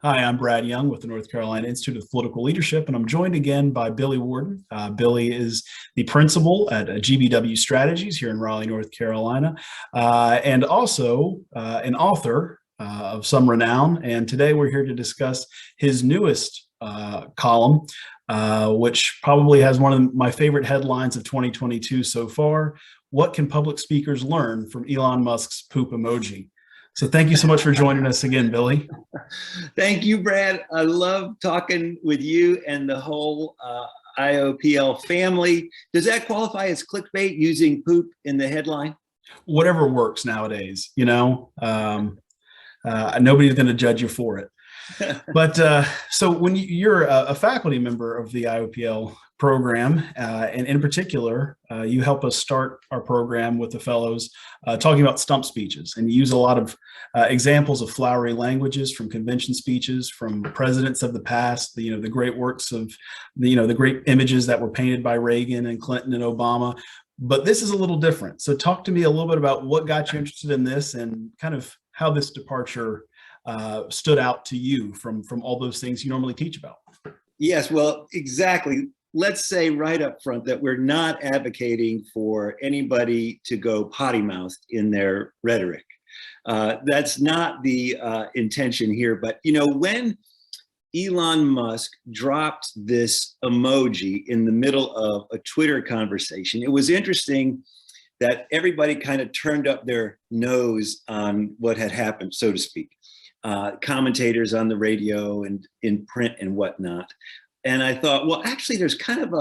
Hi, I'm Brad Young with the North Carolina Institute of Political Leadership, and I'm joined again by Billy Warden. Billy is the principal at GBW Strategies here in Raleigh, North Carolina, and also an author of some renown. And today we're here to discuss his newest column, which probably has one of my favorite headlines of 2022 so far. What can public speakers learn from Elon Musk's poop emoji? So thank you so much for joining us again, Billy. Thank you, Brad. I love talking with you and the whole IOPL family. Does that qualify as clickbait, using poop in the headline? Whatever works nowadays, nobody's going to judge you for it. But so when you're a faculty member of the IOPL program, and in particular, you help us start our program with the fellows talking about stump speeches, and you use a lot of examples of flowery languages from convention speeches, from presidents of the past, the great works of, the great images that were painted by Reagan and Clinton and Obama. But this is a little different. So talk to me a little bit about what got you interested in this and kind of how this departure stood out to you from all those things you normally teach about. Yes, well, exactly. Let's say right up front that we're not advocating for anybody to go potty mouthed in their rhetoric. That's not the intention here. But, when Elon Musk dropped this emoji in the middle of a Twitter conversation, it was interesting that everybody kind of turned up their nose on what had happened, so to speak. Commentators on the radio and in print and whatnot. And I thought, well, actually, there's kind of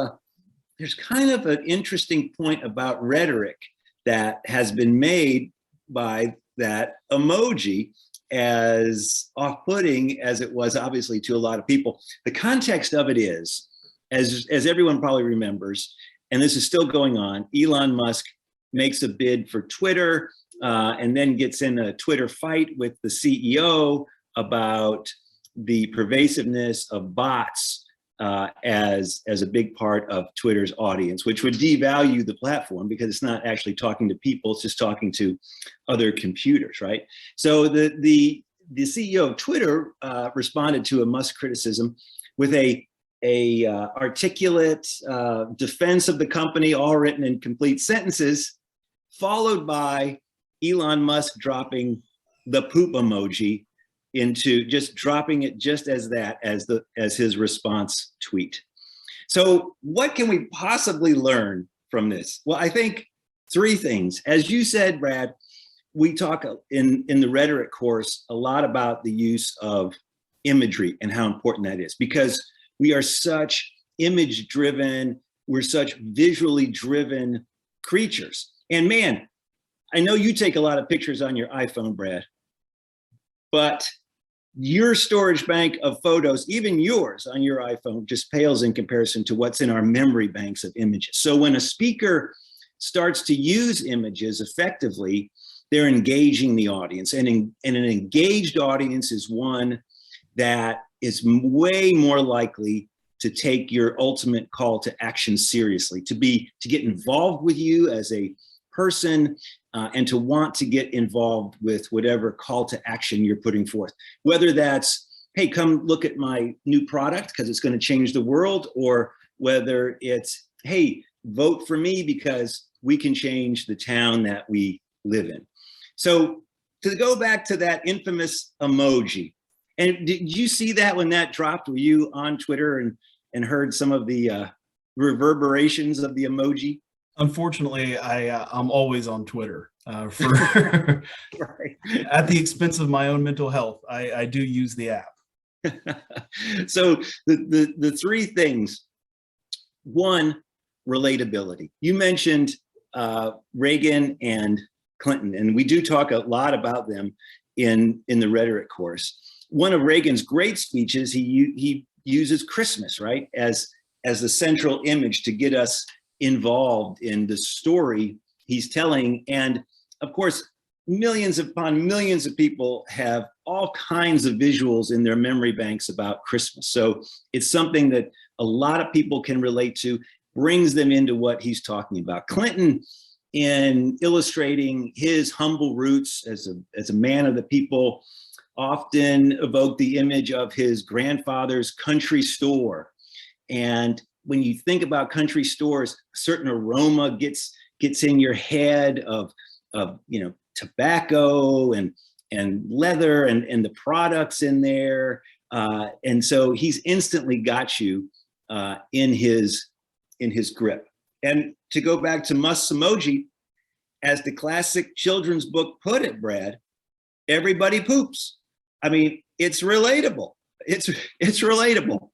an interesting point about rhetoric that has been made by that emoji, as off-putting as it was obviously to a lot of people. The context of it is, as everyone probably remembers, and this is still going on, Elon Musk makes a bid for Twitter, and then gets in a Twitter fight with the CEO about the pervasiveness of bots as a big part of Twitter's audience, which would devalue the platform because it's not actually talking to people, it's just talking to other computers, right? So the CEO of Twitter responded to a Musk criticism with a articulate defense of the company, all written in complete sentences, followed by Elon Musk dropping the poop emoji into just dropping it just as that, as his response tweet. So what can we possibly learn from this? Well, I think three things. As you said, Brad, we talk in the rhetoric course a lot about the use of imagery and how important that is, because we are such image driven, we're such visually driven creatures. And man, I know you take a lot of pictures on your iPhone, Brad, but your storage bank of photos, even yours on your iPhone, just pales in comparison to what's in our memory banks of images. So when a speaker starts to use images effectively, they're engaging the audience. And an engaged audience is one that is way more likely to take your ultimate call to action seriously, to get involved with you as a person, and to want to get involved with whatever call to action you're putting forth. Whether that's, hey, come look at my new product because it's going to change the world, or whether it's, hey, vote for me because we can change the town that we live in. So to go back to that infamous emoji, and did you see that when that dropped? Were you on Twitter and heard some of the reverberations of the emoji? Unfortunately, I'm always on Twitter for Right. At the expense of my own mental health. I do use the app. So the three things. One, relatability. You mentioned Reagan and Clinton, and we do talk a lot about them in the rhetoric course. One of Reagan's great speeches, he uses Christmas, right, as the central image to get us involved in the story he's telling. And of course, millions upon millions of people have all kinds of visuals in their memory banks about Christmas. So it's something that a lot of people can relate to, brings them into what he's talking about. Clinton, in illustrating his humble roots as a man of the people, often evoked the image of his grandfather's country store. And when you think about country stores, a certain aroma gets in your head of tobacco and leather and the products in there. And so he's instantly got you in his grip. And to go back to Musk's emoji, as the classic children's book put it, Brad, everybody poops. I mean, it's relatable. It's relatable.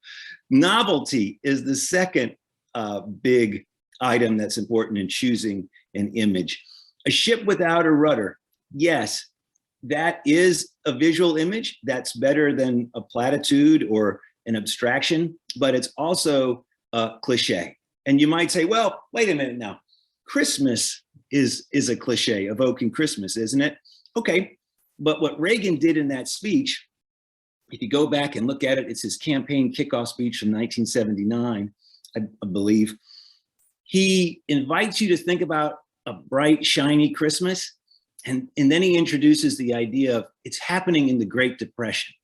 Novelty is the second big item that's important in choosing an image. A ship without a rudder. Yes, that is a visual image. That's better than a platitude or an abstraction, but it's also a cliche. And you might say, well, wait a minute now. Christmas is a cliche, evoking Christmas, isn't it? Okay, but what Reagan did in that speech, if you go back and look at it, it's his campaign kickoff speech from 1979, I believe. He invites you to think about a bright, shiny Christmas. And then he introduces the idea of it's happening in the Great Depression.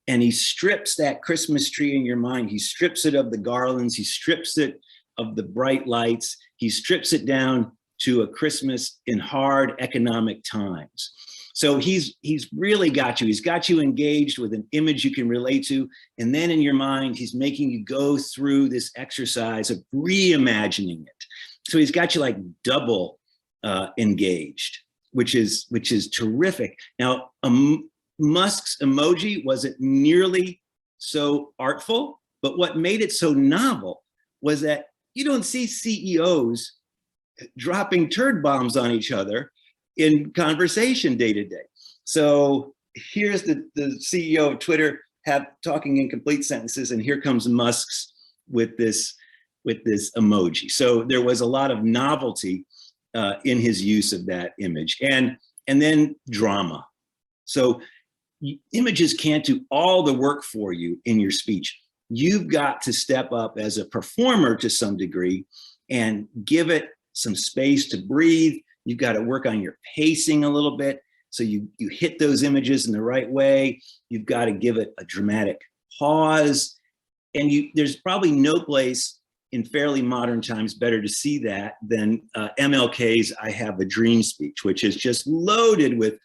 And he strips that Christmas tree in your mind. He strips it of the garlands. He strips it of the bright lights. He strips it down to a Christmas in hard economic times. So he's really got you. He's got you engaged with an image you can relate to. And then in your mind, he's making you go through this exercise of reimagining it. So he's got you like double engaged, which is terrific. Now, Musk's emoji wasn't nearly so artful, but what made it so novel was that you don't see CEOs dropping turd bombs on each other in conversation day to day. So here's the CEO of Twitter talking in complete sentences, and here comes Musk's with this emoji. So there was a lot of novelty in his use of that image, and then drama. So images can't do all the work for you in your speech. You've got to step up as a performer to some degree and give it some space to breathe. You've got to work on your pacing a little bit so you hit those images in the right way. You've got to give it a dramatic pause. And there's probably no place in fairly modern times better to see that than MLK's I Have a Dream speech, which is just loaded with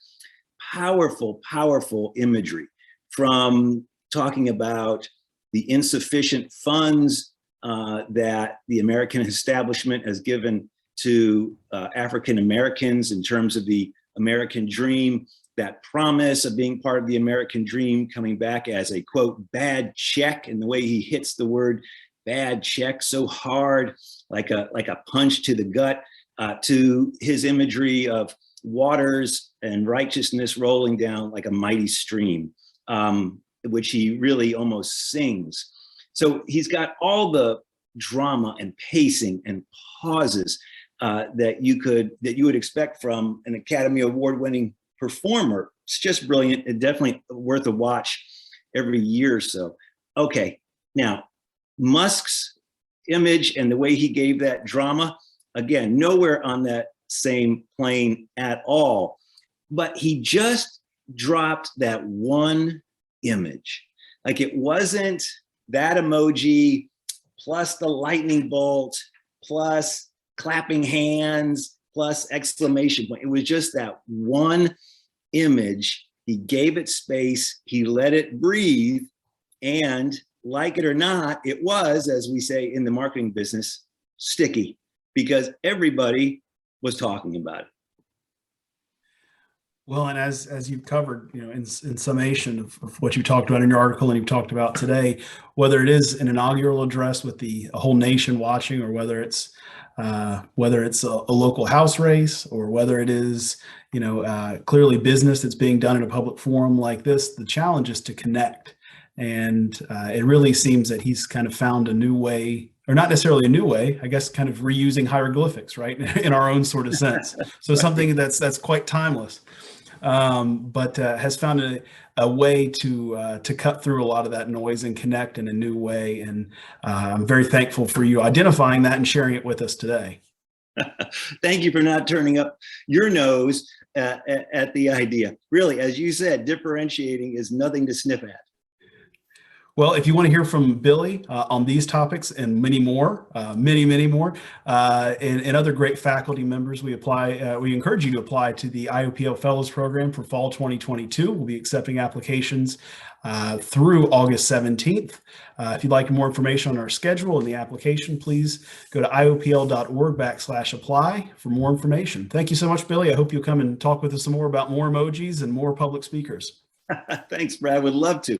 powerful, powerful imagery, from talking about the insufficient funds that the American establishment has given to African Americans in terms of the American dream, that promise of being part of the American dream coming back as a, quote, bad check, and the way he hits the word bad check so hard, like a punch to the gut, to his imagery of waters and righteousness rolling down like a mighty stream, which he really almost sings. So he's got all the drama and pacing and pauses that you would expect from an Academy Award-winning performer. It's just brilliant and definitely worth a watch every year or so. Okay, now Musk's image and the way he gave that drama, again, nowhere on that same plane at all. But he just dropped that one image. Like, it wasn't that emoji plus the lightning bolt plus clapping hands plus exclamation point. It was just that one image. He gave it space, he let it breathe, and like it or not, it was, as we say in the marketing business, sticky, because everybody was talking about it. Well, and as you've covered, in summation of what you talked about in your article and you've talked about today, whether it is an inaugural address with a whole nation watching, or whether it's a local house race, or whether it is, clearly business that's being done in a public forum like this, the challenge is to connect. And it really seems that he's kind of found a new way, or not necessarily a new way, I guess, kind of reusing hieroglyphics, right, in our own sort of sense. So something that's quite timeless, but has found a way to cut through a lot of that noise and connect in a new way. And I'm very thankful for you identifying that and sharing it with us today. Thank you for not turning up your nose at the idea. Really, as you said, differentiating is nothing to sniff at. Well, if you want to hear from Billy on these topics and many more, many more, and other great faculty members, we encourage you to apply to the IOPL Fellows Program for fall 2022. We'll be accepting applications through August 17th. If you'd like more information on our schedule and the application, please go to iopl.org/apply for more information. Thank you so much, Billy. I hope you'll come and talk with us some more about more emojis and more public speakers. Thanks, Brad. Would love to.